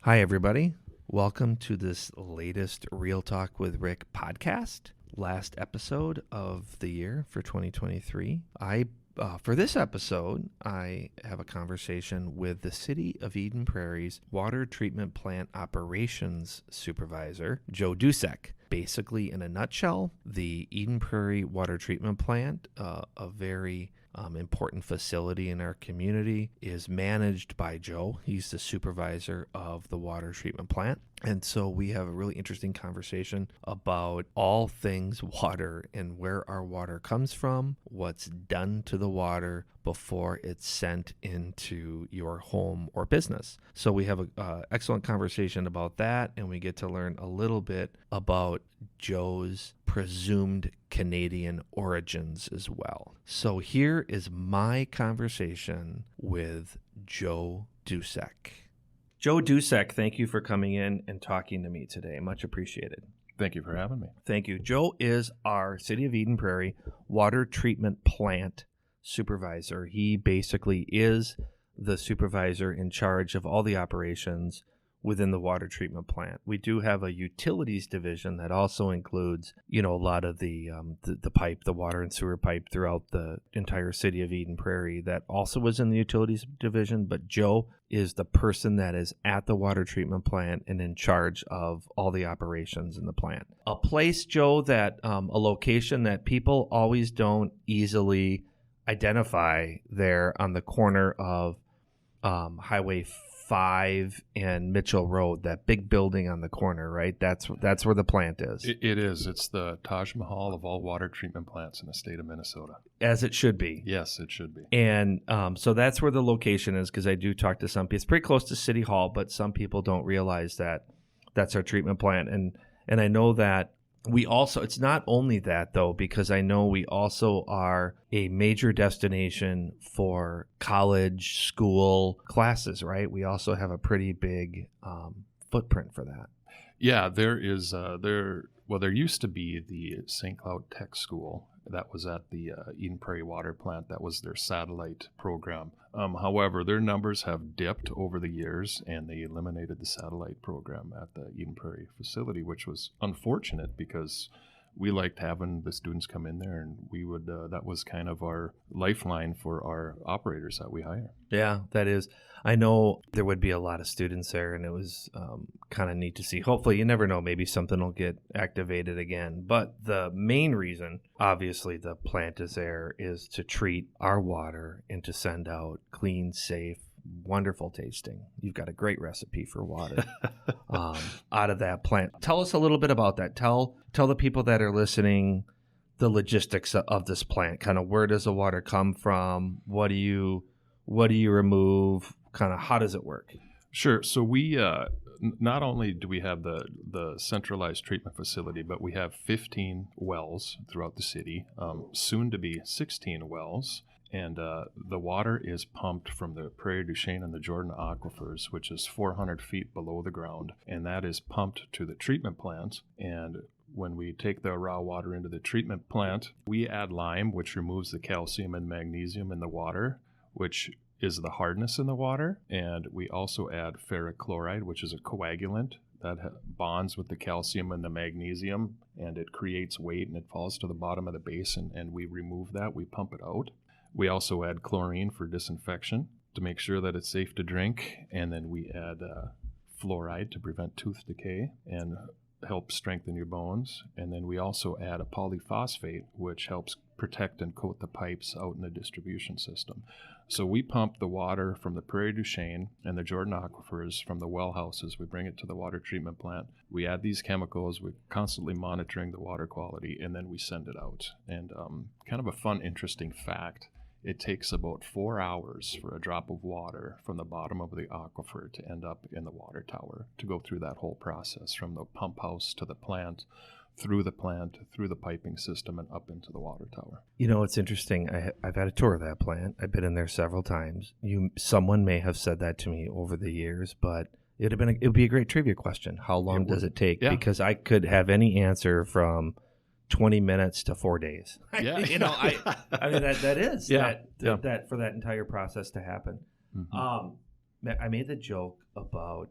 Hi, everybody. Welcome to this latest Real Talk with Rick podcast. Last episode of the year for 2023. For this episode, I have a conversation with the City of Eden Prairie's Water Treatment Plant Operations Supervisor, Joe Dusek. Basically, in a nutshell, the Eden Prairie Water Treatment Plant, a very important facility in our community, is managed by Joe. He's the supervisor of the water treatment plant. And so we have a really interesting conversation about all things water and where our water comes from, what's done to the water before it's sent into your home or business. So we have an excellent conversation about that, and we get to learn a little bit about Joe's presumed Canadian origins as well. So here is my conversation with Joe Dusek. Joe Dusek, thank you for coming in and talking to me today. Much appreciated. Thank you for having me. Thank you. Joe is our City of Eden Prairie water treatment plant supervisor. He basically is the supervisor in charge of all the operations within the water treatment plant. We do have a utilities division that also includes, a lot of the pipe, the water and sewer pipe throughout the entire City of Eden Prairie that also was in the utilities division. But Joe is the person that is at the water treatment plant and in charge of all the operations in the plant. A place, Joe, that a location that people always don't easily identify there on the corner of Highway 5 and Mitchell Road, that big building on the corner, right? That's where the plant is. It is. It's the Taj Mahal of all water treatment plants in the state of Minnesota. As it should be. Yes, it should be. And so that's where the location is, because I do talk to some people. It's pretty close to City Hall, but some people don't realize that that's our treatment plant. And I know that we also, it's not only that though, because I know we also are a major destination for college, school classes, right? We also have a pretty big footprint for that. Yeah, there used to be the St. Cloud Tech School that was at the Eden Prairie Water Plant. That was their satellite program. However, their numbers have dipped over the years, and they eliminated the satellite program at the Eden Prairie facility, which was unfortunate because we liked having the students come in there, and we would that was kind of our lifeline for our operators that we hire. Yeah, that is. I know there would be a lot of students there, and it was kind of neat to see. Hopefully, you never know, maybe something will get activated again. But the main reason, obviously, the plant is there is to treat our water and to send out clean, safe, wonderful tasting. You've got a great recipe for water out of that plant. Tell us a little bit about that. Tell the people that are listening the logistics of this plant. Kind of, where does the water come from? What do you remove? Kind of, how does it work? Sure. So we not only do we have the centralized treatment facility, but we have 15 wells throughout the city, soon to be 16 wells. And the water is pumped from the Prairie du Chien and the Jordan aquifers, which is 400 feet below the ground. And that is pumped to the treatment plant. And when we take the raw water into the treatment plant, we add lime, which removes the calcium and magnesium in the water, which is the hardness in the water. And we also add ferric chloride, which is a coagulant that bonds with the calcium and the magnesium, and it creates weight, and it falls to the bottom of the basin, and we remove that. We pump it out. We also add chlorine for disinfection to make sure that it's safe to drink, and then we add fluoride to prevent tooth decay and help strengthen your bones. And then we also add a polyphosphate, which helps protect and coat the pipes out in the distribution system. So we pump the water from the Prairie du Chien and the Jordan aquifers from the well houses. We bring it to the water treatment plant. We add these chemicals. We're constantly monitoring the water quality, and then we send it out. And kind of a fun, interesting fact, it takes about 4 hours for a drop of water from the bottom of the aquifer to end up in the water tower, to go through that whole process from the pump house to the plant, through the piping system, and up into the water tower. It's interesting. I've had a tour of that plant. I've been in there several times. Someone may have said that to me over the years, but it would be a great trivia question. How long does it take? Yeah. Because I could have any answer from 20 minutes to 4 days. Yeah. I mean, that is that for that entire process to happen. Mm-hmm. I made the joke about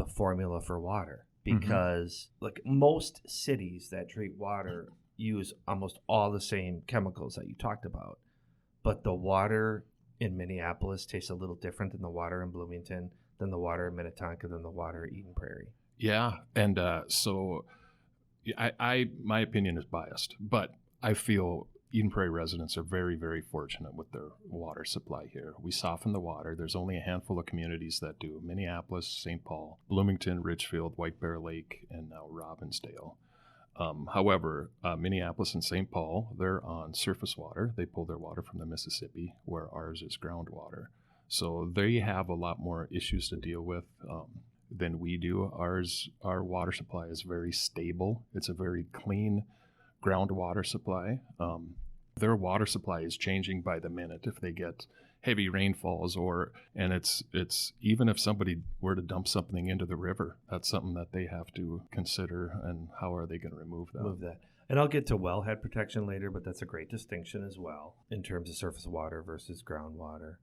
the formula for water, because like most cities that treat water use almost all the same chemicals that you talked about, but the water in Minneapolis tastes a little different than the water in Bloomington, than the water in Minnetonka, than the water in Eden Prairie. Yeah, and so my opinion is biased, but I feel Eden Prairie residents are very, very fortunate with their water supply here. We soften the water. There's only a handful of communities that do: Minneapolis, St. Paul, Bloomington, Richfield, White Bear Lake, and now Robbinsdale. However, Minneapolis and St. Paul, they're on surface water. They pull their water from the Mississippi, where ours is groundwater. So they have a lot more issues to deal with than we do. Our water supply is very stable. It's a very clean groundwater supply. Their water supply is changing by the minute if they get heavy rainfalls, and it's even if somebody were to dump something into the river, that's something that they have to consider, and how are they going to remove that? And I'll get to wellhead protection later, but that's a great distinction as well in terms of surface water versus groundwater.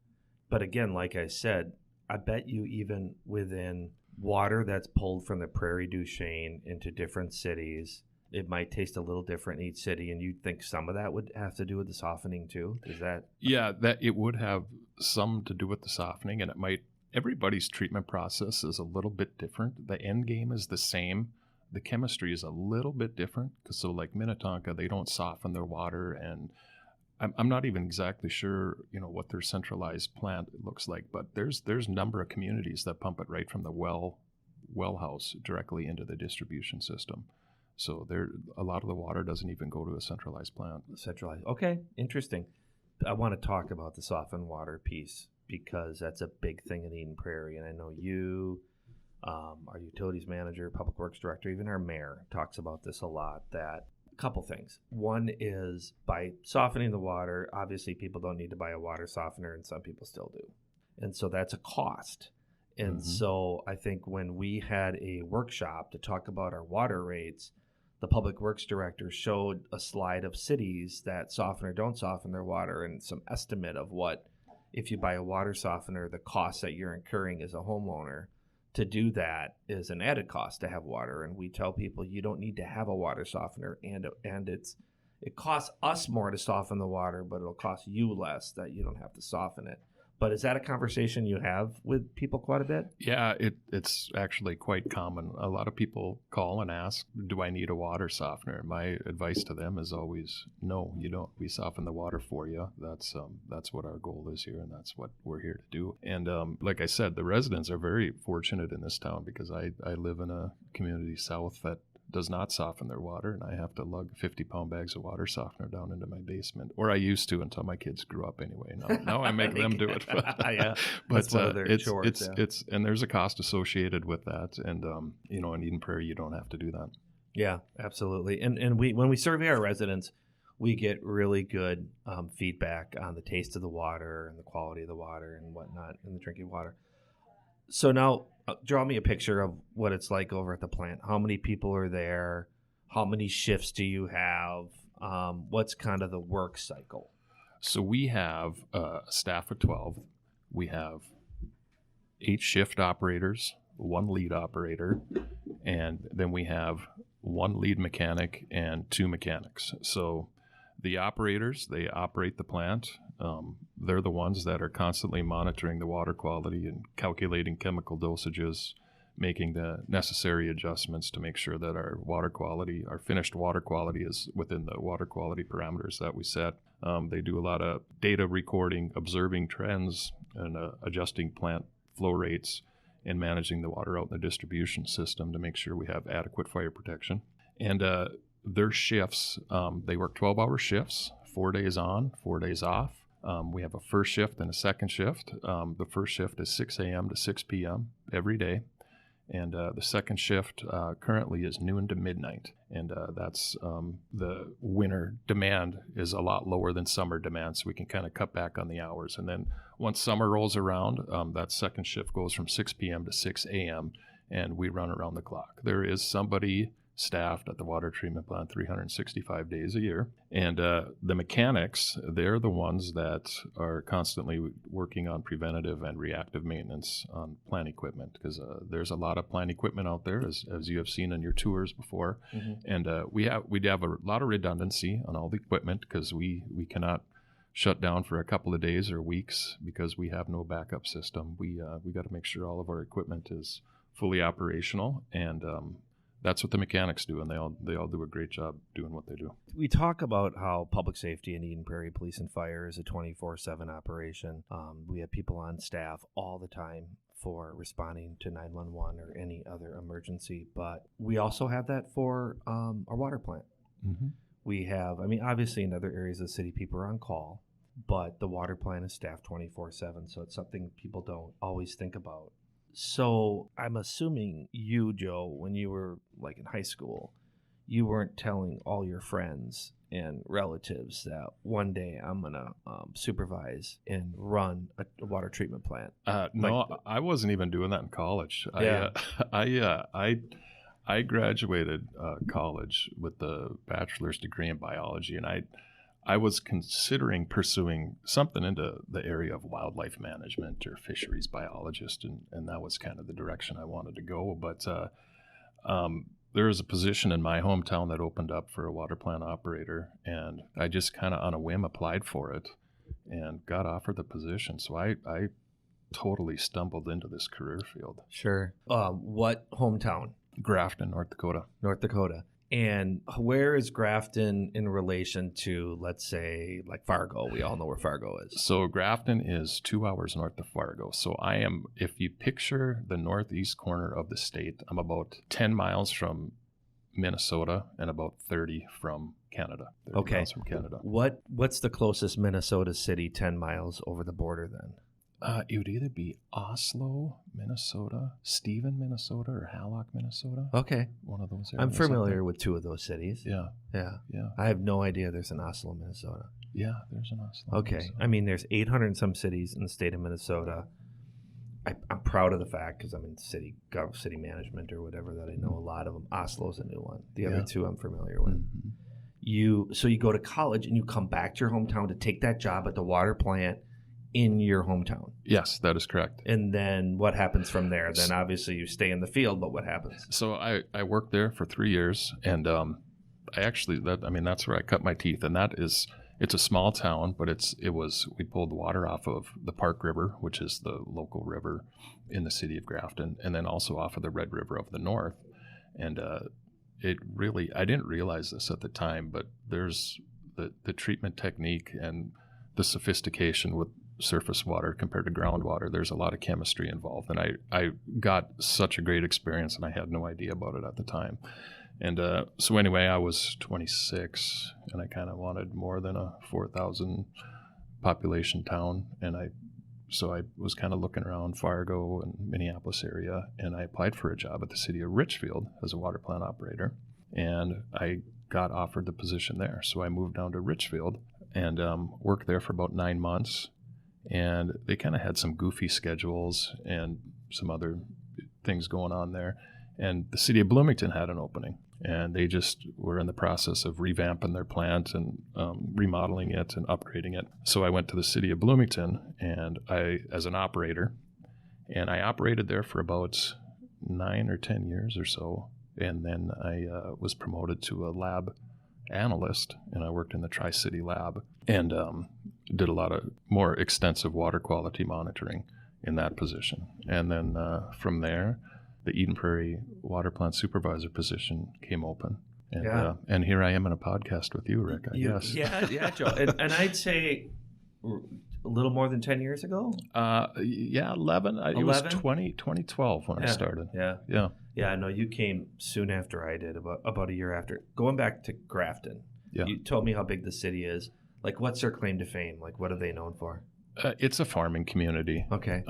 But again, like I said, I bet you even within water that's pulled from the Prairie du Chien into different cities, it might taste a little different in each city, and you'd think some of that would have to do with the softening too? Is that? Yeah, that it would have some to do with the softening, and it might. Everybody's treatment process is a little bit different. The end game is the same. The chemistry is a little bit different, because so like Minnetonka, they don't soften their water, and I'm not even exactly sure, what their centralized plant looks like, but there's a number of communities that pump it right from the well house directly into the distribution system. So a lot of the water doesn't even go to a centralized plant. Okay, interesting. I want to talk about the softened water piece, because that's a big thing in Eden Prairie. And I know you, our utilities manager, public works director, even our mayor talks about this a lot. That a couple things. One is, by softening the water, obviously people don't need to buy a water softener, and some people still do. And so that's a cost. And so I think when we had a workshop to talk about our water rates, the public works director showed a slide of cities that soften or don't soften their water, and some estimate of what, if you buy a water softener, the cost that you're incurring as a homeowner to do that is an added cost to have water. And we tell people you don't need to have a water softener, and it costs us more to soften the water, but it'll cost you less that you don't have to soften it. But is that a conversation you have with people quite a bit? Yeah, it's actually quite common. A lot of people call and ask, do I need a water softener? My advice to them is always, no, you don't. We soften the water for you. That's what our goal is here, and that's what we're here to do. And like I said, the residents are very fortunate in this town, because I live in a community south that does not soften their water, and I have to lug 50-pound bags of water softener down into my basement, or I used to until my kids grew up anyway. Now I make them do it. Yeah, that's one of their chores. It's and there's a cost associated with that, and in Eden Prairie you don't have to do that. Yeah, absolutely. And when we survey our residents, we get really good feedback on the taste of the water and the quality of the water and whatnot in the drinking water. So now, draw me a picture of what it's like over at the plant. How many people are there? How many shifts do you have? What's kind of the work cycle? So we have a staff of 12. We have 8 shift operators, 1 lead operator, and then we have 1 lead mechanic and 2 mechanics. So the operators, they operate the plant. They're the ones that are constantly monitoring the water quality and calculating chemical dosages, making the necessary adjustments to make sure that our water quality, our finished water quality, is within the water quality parameters that we set. They do a lot of data recording, observing trends, and adjusting plant flow rates, and managing the water out in the distribution system to make sure we have adequate fire protection. And their shifts, they work 12-hour shifts, 4 days on, 4 days off. We have a first shift and a second shift. The first shift is 6 a.m. to 6 p.m. every day. And the second shift currently is noon to midnight. And that's the winter demand is a lot lower than summer demand, so we can kind of cut back on the hours. And then once summer rolls around, that second shift goes from 6 p.m. to 6 a.m., and we run around the clock. There is somebody staffed at the water treatment plant 365 days a year. And the mechanics, they're the ones that are constantly working on preventative and reactive maintenance on plant equipment, because there's a lot of plant equipment out there, as you have seen in your tours before. Mm-hmm. And we have a lot of redundancy on all the equipment, because we cannot shut down for a couple of days or weeks because we have no backup system. We got to make sure all of our equipment is fully operational, and that's what the mechanics do, and they all do a great job doing what they do. We talk about how public safety in Eden Prairie Police and Fire is a 24/7 operation. We have people on staff all the time for responding to 911 or any other emergency, but we also have that for our water plant. Mm-hmm. We have, obviously in other areas of the city, people are on call, but the water plant is staffed 24/7, so it's something people don't always think about. So I'm assuming you, Joe, when you were like in high school, you weren't telling all your friends and relatives that one day I'm going to supervise and run a water treatment plant. No, I wasn't even doing that in college. Yeah. I graduated college with a bachelor's degree in biology, and I was considering pursuing something into the area of wildlife management or fisheries biologist, and that was kind of the direction I wanted to go. But there was a position in my hometown that opened up for a water plant operator, and I just kind of on a whim applied for it and got offered the position. So I totally stumbled into this career field. Sure. What hometown? Grafton, North Dakota. North Dakota. And where is Grafton in relation to, let's say, like Fargo? We all know where Fargo is. So Grafton is 2 hours north of Fargo. So I am, if you picture the northeast corner of the state, I'm about 10 miles from Minnesota and about 30 from Canada. 30 miles from Canada. What's the closest Minnesota city 10 miles over the border then? It would either be Oslo, Minnesota, Stephen, Minnesota, or Hallock, Minnesota. Okay. One of those areas. I'm familiar with two of those cities. Yeah. I have no idea there's an Oslo, Minnesota. Yeah, there's an Oslo. Okay. Minnesota. There's 800 and some cities in the state of Minnesota. I'm proud of the fact, because I'm in city management or whatever, that I know a lot of them. Oslo's a new one. The other two I'm familiar with. Mm-hmm. So you go to college and you come back to your hometown to take that job at the water plant in your hometown. Yes, that is correct. And then what happens from there? Then obviously you stay in the field, but what happens? So I worked there for 3 years, and that's where I cut my teeth. And it's a small town, but we pulled water off of the Park River, which is the local river in the city of Grafton, and then also off of the Red River of the north. And I didn't realize this at the time, but there's the treatment technique and the sophistication with surface water compared to groundwater. There's a lot of chemistry involved, and I got such a great experience, and I had no idea about it at the time. And so anyway, I was 26, and I kind of wanted more than a 4,000 population town, and I was kind of looking around Fargo and Minneapolis area, and I applied for a job at the city of Richfield as a water plant operator, and I got offered the position there. So I moved down to Richfield and worked there for about 9 months. And they kind of had some goofy schedules and some other things going on there. And the city of Bloomington had an opening, and they just were in the process of revamping their plant and remodeling it and upgrading it. So I went to the city of Bloomington as an operator, and I operated there for about 9 or 10 years or so. And then I was promoted to a lab analyst, and I worked in the Tri-City lab and did a lot of more extensive water quality monitoring in that position. And then from there, the Eden Prairie water plant supervisor position came open. And, and here I am in a podcast with you, Rick, I guess. Yeah, Joe. And I'd say a little more than 10 years ago? 11. It was 2012 when I started. Yeah, I know you came soon after I did, about a year after. Going back to Grafton, you told me how big the city is. Like, what's their claim to fame? Like, what are they known for? It's a farming community. Okay.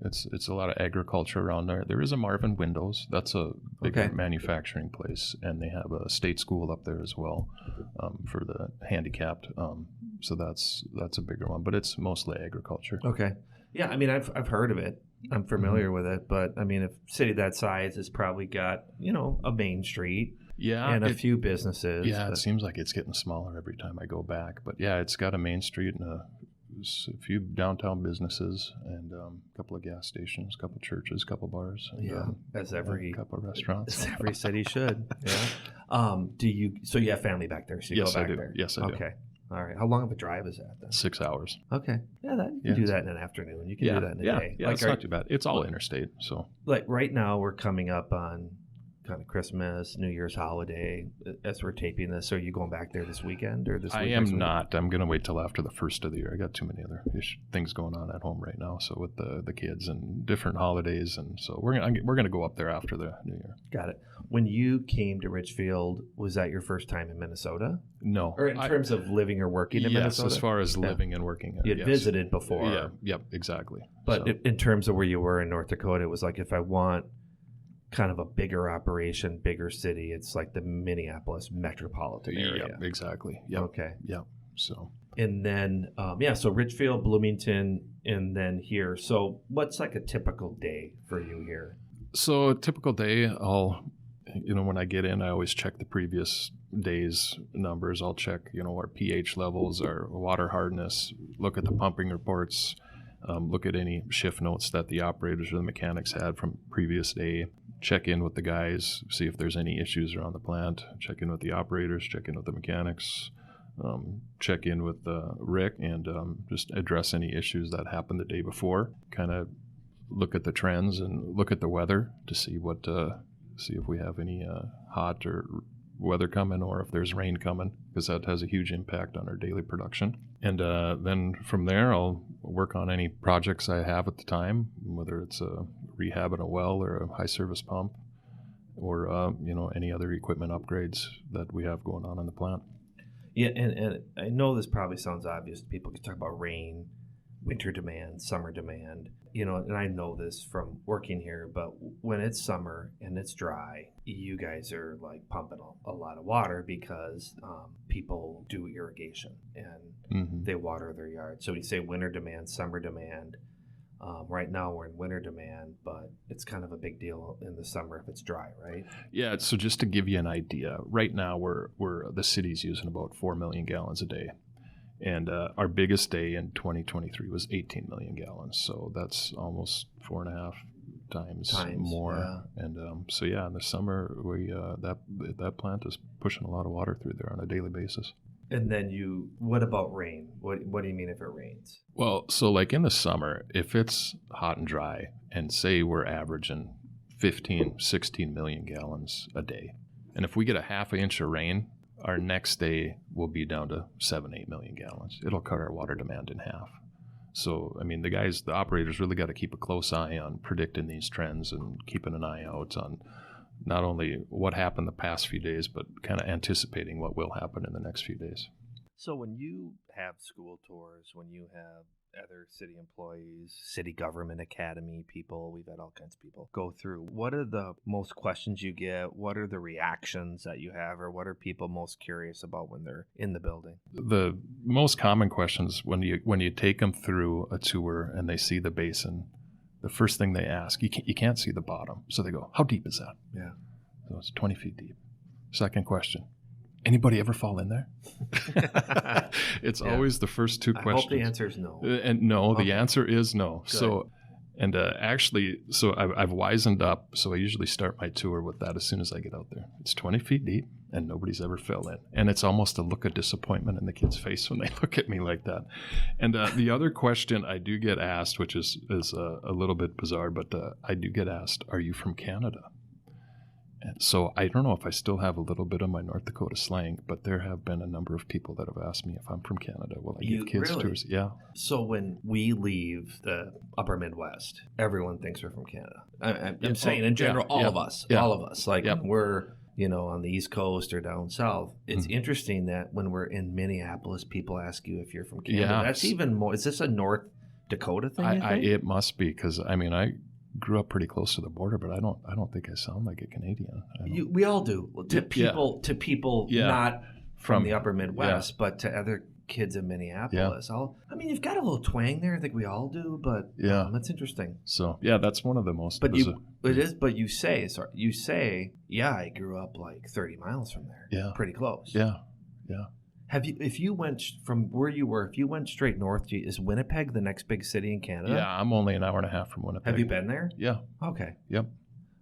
It's a lot of agriculture around there. There is a Marvin Windows. That's a big manufacturing place, and they have a state school up there as well for the handicapped. So that's a bigger one, but it's mostly agriculture. Okay. Yeah, I've heard of it, I'm familiar with it, but I mean, a city that size has probably got, a main street and a few businesses. Yeah, it seems like it's getting smaller every time I go back. But yeah, it's got a main street and a few downtown businesses and a couple of gas stations, a couple of churches, a couple of bars. And, as a couple of restaurants. As every city should. Yeah. So you have family back there? So you Yes, go back I do. there? Yes, I do. Okay. All right. How long of a drive is that then? 6 hours. Okay. Yeah, you can do that in an afternoon. You can do that in a day. Yeah, it's not too bad. It's all interstate. So, like right now, we're coming up on kind of Christmas, New Year's holiday. As we're taping this, so are you going back there this weekend or this week? I am not. I'm going to wait till after the first of the year. I got too many other things going on at home right now. So with the kids and different holidays, and so we're gonna go up there after the New Year. Got it. When you came to Richfield, was that your first time in Minnesota? No. Or in terms of living or working in Minnesota? Yes, as far as living and working. You had visited before. Yeah. Yep. Exactly. But in terms of where you were in North Dakota, it was like if I want kind of a bigger operation, bigger city, it's like the Minneapolis metropolitan area. Yep, exactly. Yep. Okay. Yep. So. And then, so Richfield, Bloomington, and then here. So what's like a typical day for you here? So a typical day, when I get in, I always check the previous day's numbers. I'll check, our pH levels, our water hardness, look at the pumping reports, look at any shift notes that the operators or the mechanics had from previous day, check in with the guys, see if there's any issues around the plant, check in with the operators, check in with the mechanics, check in with Rick, and just address any issues that happened the day before, kind of look at the trends and look at the weather to see if we have any hot or weather coming or if there's rain coming, because that has a huge impact on our daily production. And then from there, I'll work on any projects I have at the time, whether it's a rehab in a well or a high service pump or, any other equipment upgrades that we have going on in the plant. Yeah, and I know this probably sounds obvious. People can talk about rain, winter demand, summer demand, and I know this from working here, but when it's summer and it's dry, you guys are like pumping a lot of water because people do irrigation and they water their yards. So we say winter demand, summer demand. Right now we're in winter demand, but it's kind of a big deal in the summer if it's dry, right? Yeah. So just to give you an idea, right now the city's using about 4 million gallons a day. And our biggest day in 2023 was 18 million gallons. So that's almost 4.5 times more. Yeah. And in the summer, we that plant is pushing a lot of water through there on a daily basis. And then what about rain? What do you mean if it rains? Well, so like in the summer, if it's hot and dry, and say we're averaging 15, 16 million gallons a day, and if we get a half an inch of rain, our next day will be down to 7-8 million gallons. It'll cut our water demand in half. So, I mean, the operators really got to keep a close eye on predicting these trends and keeping an eye out on not only what happened the past few days, but kind of anticipating what will happen in the next few days. So when you have school tours, when you have other city employees, city government academy people, we've had all kinds of people go through, what are the most questions you get? What are the reactions that you have, or what are people most curious about when they're in the building? The most common questions when you take them through a tour and they see the basin, the first thing they ask, you can't see the bottom. So they go, how deep is that? Yeah. So it's 20 feet deep. Second question, anybody ever fall in there? It's always the first two questions. I hope the answer is no. And no, the answer is no. Good. So, and actually, I've wisened up. So I usually start my tour with that as soon as I get out there. It's 20 feet deep and nobody's ever fell in. And it's almost a look of disappointment in the kid's face when they look at me like that. And the other question I do get asked, which is a little bit bizarre, but I do get asked, are you from Canada? And so I don't know if I still have a little bit of my North Dakota slang, but there have been a number of people that have asked me if I'm from Canada. Will I give kids tours? Yeah. So when we leave the upper Midwest, everyone thinks we're from Canada. I'm saying in general, all of us. Like when we're, on the East Coast or down south, it's interesting that when we're in Minneapolis, people ask you if you're from Canada. Yeah. That's even more. Is this a North Dakota thing? It must be, because I grew up pretty close to the border, but I don't think I sound like a Canadian. We all do. To people not from the upper Midwest, but to other kids in Minneapolis. I mean, you've got a little twang there. I think we all do, but that's interesting. So yeah, that's one of the most. But you say, yeah, I grew up like 30 miles from there. Yeah, pretty close. Yeah. If you went from where you were, if you went straight north, is Winnipeg the next big city in Canada? Yeah, I'm only an hour and a half from Winnipeg. Have you been there? Yeah. Okay. Yep.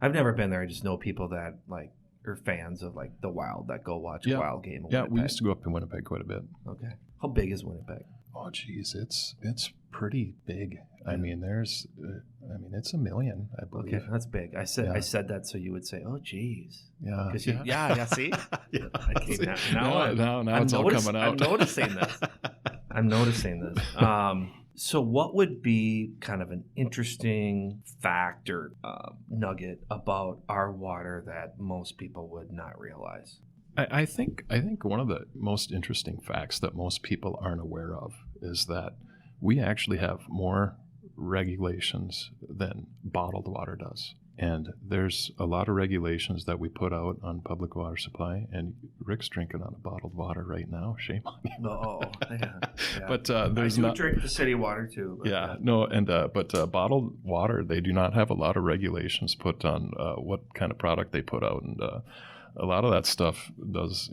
I've never been there. I just know people that like are fans of like the Wild that go watch a Wild game. Yeah, we used to go up to Winnipeg quite a bit. Okay. How big is Winnipeg? Oh, geez, it's pretty big. I mean, it's 1 million, I believe. Okay, that's big. I said that so you would say, "Oh, geez." Yeah. See? Yeah. See. Now it's all coming out. I'm noticing this. So, what would be kind of an interesting fact or nugget about our water that most people would not realize? I think one of the most interesting facts that most people aren't aware of is that we actually have more regulations than bottled water does. And there's a lot of regulations that we put out on public water supply, and Rick's drinking on a bottled water right now. Shame on you. Oh, yeah. But there's I drink the city water too. But bottled water, they do not have a lot of regulations put on what kind of product they put out, and a lot of that stuff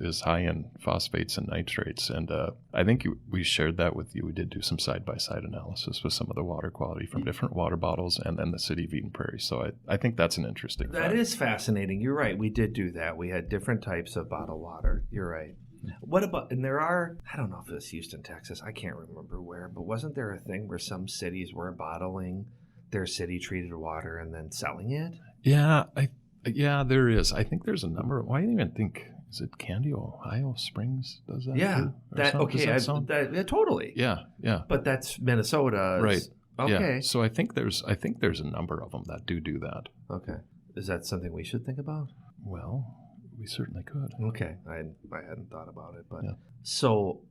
is high in phosphates and nitrates. And I think we shared that with you. We did do some side-by-side analysis with some of the water quality from different water bottles and then the city of Eden Prairie. So I think that's an interesting fact. That is fascinating. You're right. We did do that. We had different types of bottled water. You're right. What about, and there are, I don't know if it was Houston, Texas. I can't remember where, but wasn't there a thing where some cities were bottling their city-treated water and then selling it? Yeah, there is. I think there's a number. Why do you even think? Is it Candy, Ohio Springs does that? Yeah. Totally. Yeah. But that's Minnesota. Right. Okay. Yeah. So I think there's a number of them that do that. Okay. Is that something we should think about? Well, we certainly could. Okay. I hadn't thought about it, but so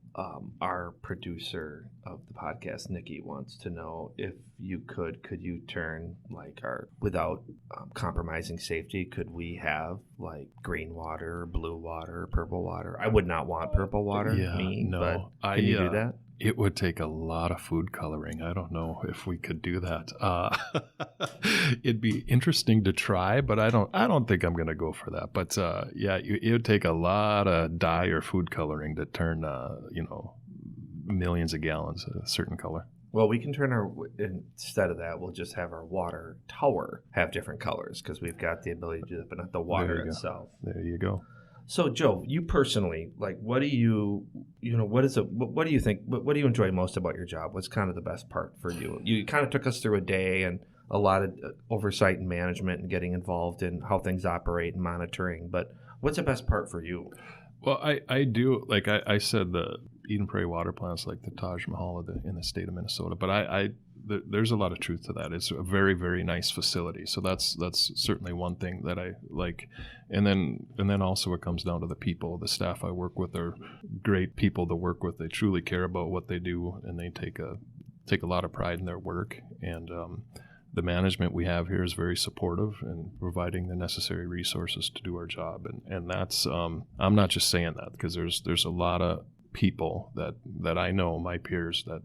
our producer of the podcast, Nikki, wants to know if you could you turn like without compromising safety, could we have like green water, blue water, purple water? I would not want purple water. But can you do that? It would take a lot of food coloring. I don't know if we could do that. It'd be interesting to try, but I don't think I'm going to go for that. But it would take a lot of dye or food coloring to turn millions of gallons of a certain color. Well, we can instead of that, we'll just have our water tower have different colors because we've got the ability to do that, but not the water itself. There you go. So, Joe, you personally, like, what do you think, what do you enjoy most about your job? What's kind of the best part for you? You kind of took us through a day and a lot of oversight and management and getting involved in how things operate and monitoring, but what's the best part for you? Well, I do, like I said, the Eden Prairie water plant's like the Taj Mahal in the state of Minnesota, but there's a lot of truth to that. It's a very, very nice facility. So that's certainly one thing that I like. And then also it comes down to the people. The staff I work with are great people to work with. They truly care about what they do, and they take a lot of pride in their work. And the management we have here is very supportive and providing the necessary resources to do our job. And that's I'm not just saying that because there's a lot of people that I know, my peers, that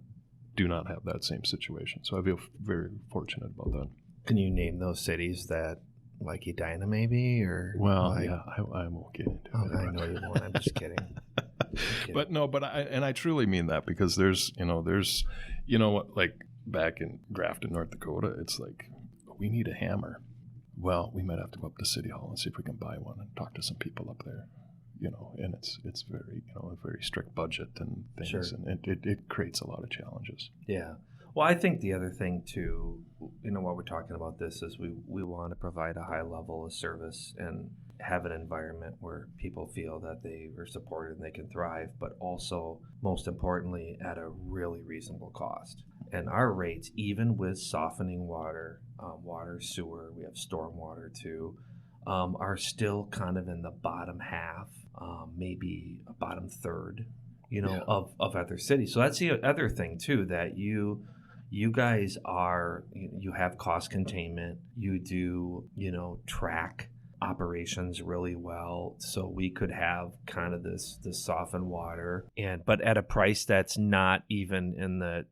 do not have that same situation. So I feel very fortunate about that. Can you name those cities that, like Edina maybe, or? Well, I won't get into it. I know you won't. I'm just kidding. But I truly mean that because there's like back in Grafton, North Dakota, it's like, we need a hammer. Well, we might have to go up to City Hall and see if we can buy one and talk to some people up there. And it's very, a very strict budget and things, sure. And it creates a lot of challenges. Yeah. Well, I think the other thing too, while we're talking about this, is we want to provide a high level of service and have an environment where people feel that they are supported and they can thrive, but also, most importantly, at a really reasonable cost. And our rates, even with softening water, sewer, we have stormwater too, are still kind of in the bottom half, maybe a bottom third, of other cities. So that's the other thing too, that you guys you have cost containment. You do, track operations really well, so we could have kind of this softened water, but at a price that's not even in the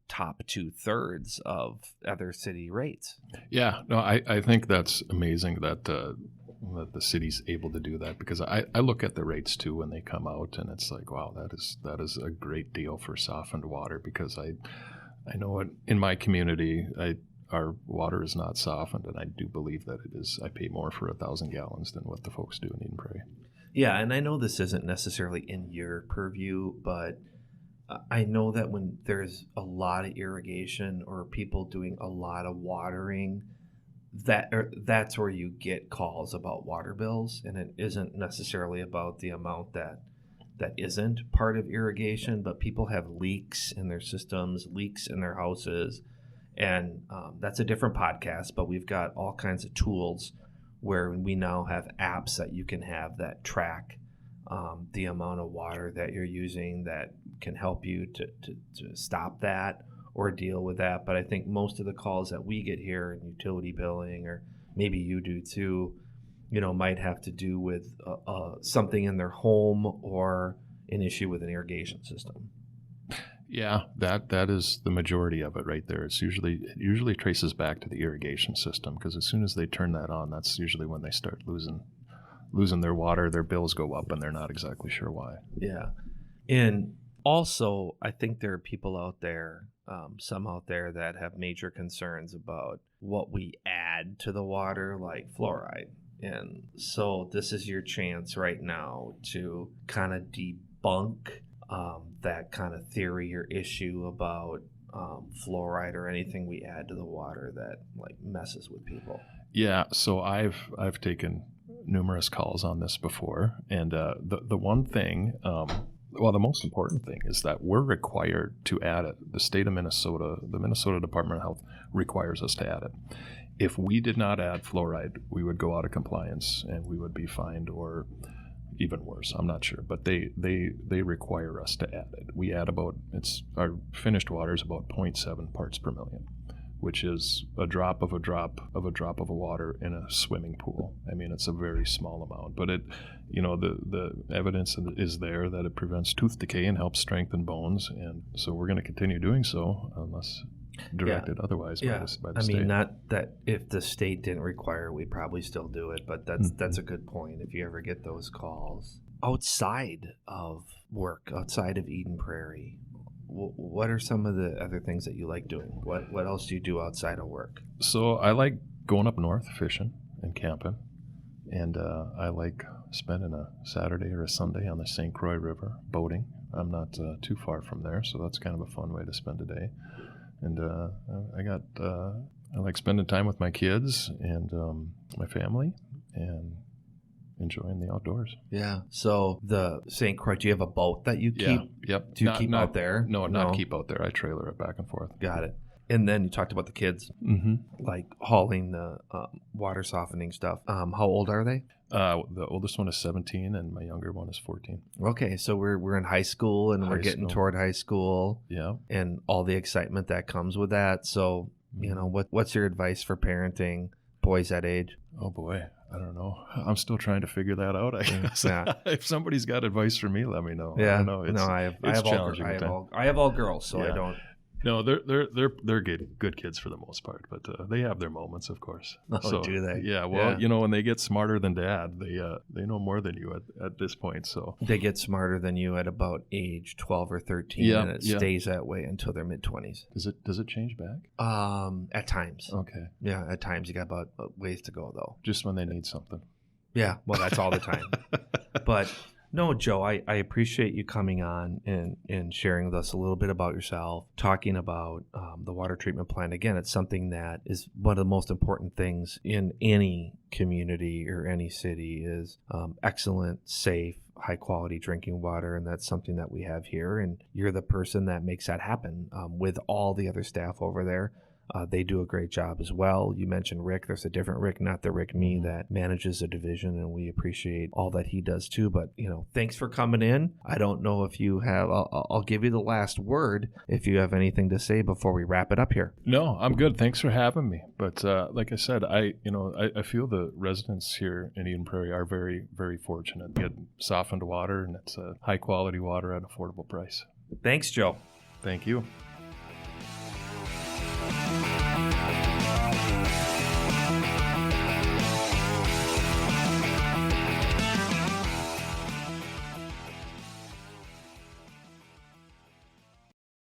top 2/3 of other city rates. Yeah, no, I think that's amazing that that the city's able to do that, because I look at the rates too when they come out, and it's like, wow, that is a great deal for softened water, because I know in my community our water is not softened, and I do believe that it is. I pay more for 1,000 gallons than what the folks do in Eden Prairie. Yeah, and I know this isn't necessarily in your purview, but I know that when there's a lot of irrigation or people doing a lot of watering, that's where you get calls about water bills, and it isn't necessarily about the amount that isn't part of irrigation, but people have leaks in their systems, leaks in their houses, and that's a different podcast, but we've got all kinds of tools where we now have apps that you can have that track the amount of water that you're using, that can help you to stop that or deal with that. But I think most of the calls that we get here in utility billing, or maybe you do too, might have to do with something in their home or an issue with an irrigation system. Yeah, that is the majority of it right there. It usually traces back to the irrigation system, because as soon as they turn that on, that's usually when they start losing their water. Their bills go up, and they're not exactly sure why. Yeah, and also I think there are people out there, some out there, that have major concerns about what we add to the water, like fluoride. And so this is your chance right now to kind of debunk that kind of theory or issue about fluoride or anything we add to the water that like messes with people. Yeah, so I've taken numerous calls on this before, and the one thing, well, the most important thing is that we're required to add it. The state of Minnesota, the Minnesota Department of Health requires us to add it. If we did not add fluoride, we would go out of compliance and we would be fined, or even worse, I'm not sure, but they require us to add it. We add our finished water is about 0.7 parts per million, which is a drop of a water in a swimming pool. I mean, it's a very small amount, but the evidence is there that it prevents tooth decay and helps strengthen bones, and so we're going to continue doing so unless directed otherwise by the state. I mean, not that if the state didn't require, we'd probably still do it, but that's a good point. If you ever get those calls outside of work, outside of Eden Prairie, what are some of the other things that you like doing? What else do you do outside of work? So I like going up north fishing and camping, and I like spending a Saturday or a Sunday on the St. Croix River boating. I'm not too far from there, so that's kind of a fun way to spend a day. And I like spending time with my kids and my family, and enjoying the outdoors. Yeah. So the St. Croix, do you have a boat that you keep? Yeah. Yep. Do you keep out there? No, not keep out there. I trailer it back and forth. Got it. And then you talked about the kids, like hauling the water softening stuff. How old are they? The oldest one is 17, and my younger one is 14. Okay, so we're in high school, and we're getting toward high school. Yeah. And all the excitement that comes with that. So, what's your advice for parenting boys that age? Oh boy, I don't know. I'm still trying to figure that out, I guess. Yeah. If somebody's got advice for me, let me know. Yeah. I don't know. I have all girls, so I don't. No, they're good kids for the most part, but they have their moments, of course. Oh, so, do they? Yeah. Well, when they get smarter than dad, they know more than you at this point. So they get smarter than you at about age 12 or 13, and it stays that way until their mid-20s. Does it change back? At times. Okay. Yeah, at times you got about ways to go though. Just when they need something. Yeah. Well, that's all the time. But. No, Joe, I appreciate you coming on and sharing with us a little bit about yourself, talking about the water treatment plant. Again, it's something that is one of the most important things in any community or any city is excellent, safe, high-quality drinking water, and that's something that we have here. And you're the person that makes that happen with all the other staff over there. They do a great job as well. You mentioned Rick. There's a different Rick, not the Rick me that manages a division, and we appreciate all that he does too. But, thanks for coming in. I don't know if you have, I'll give you the last word if you have anything to say before we wrap it up here. No, I'm good. Thanks for having me. But like I said, I feel the residents here in Eden Prairie are very, very fortunate. Get softened water, and it's a high quality water at an affordable price. Thanks, Joe. Thank you.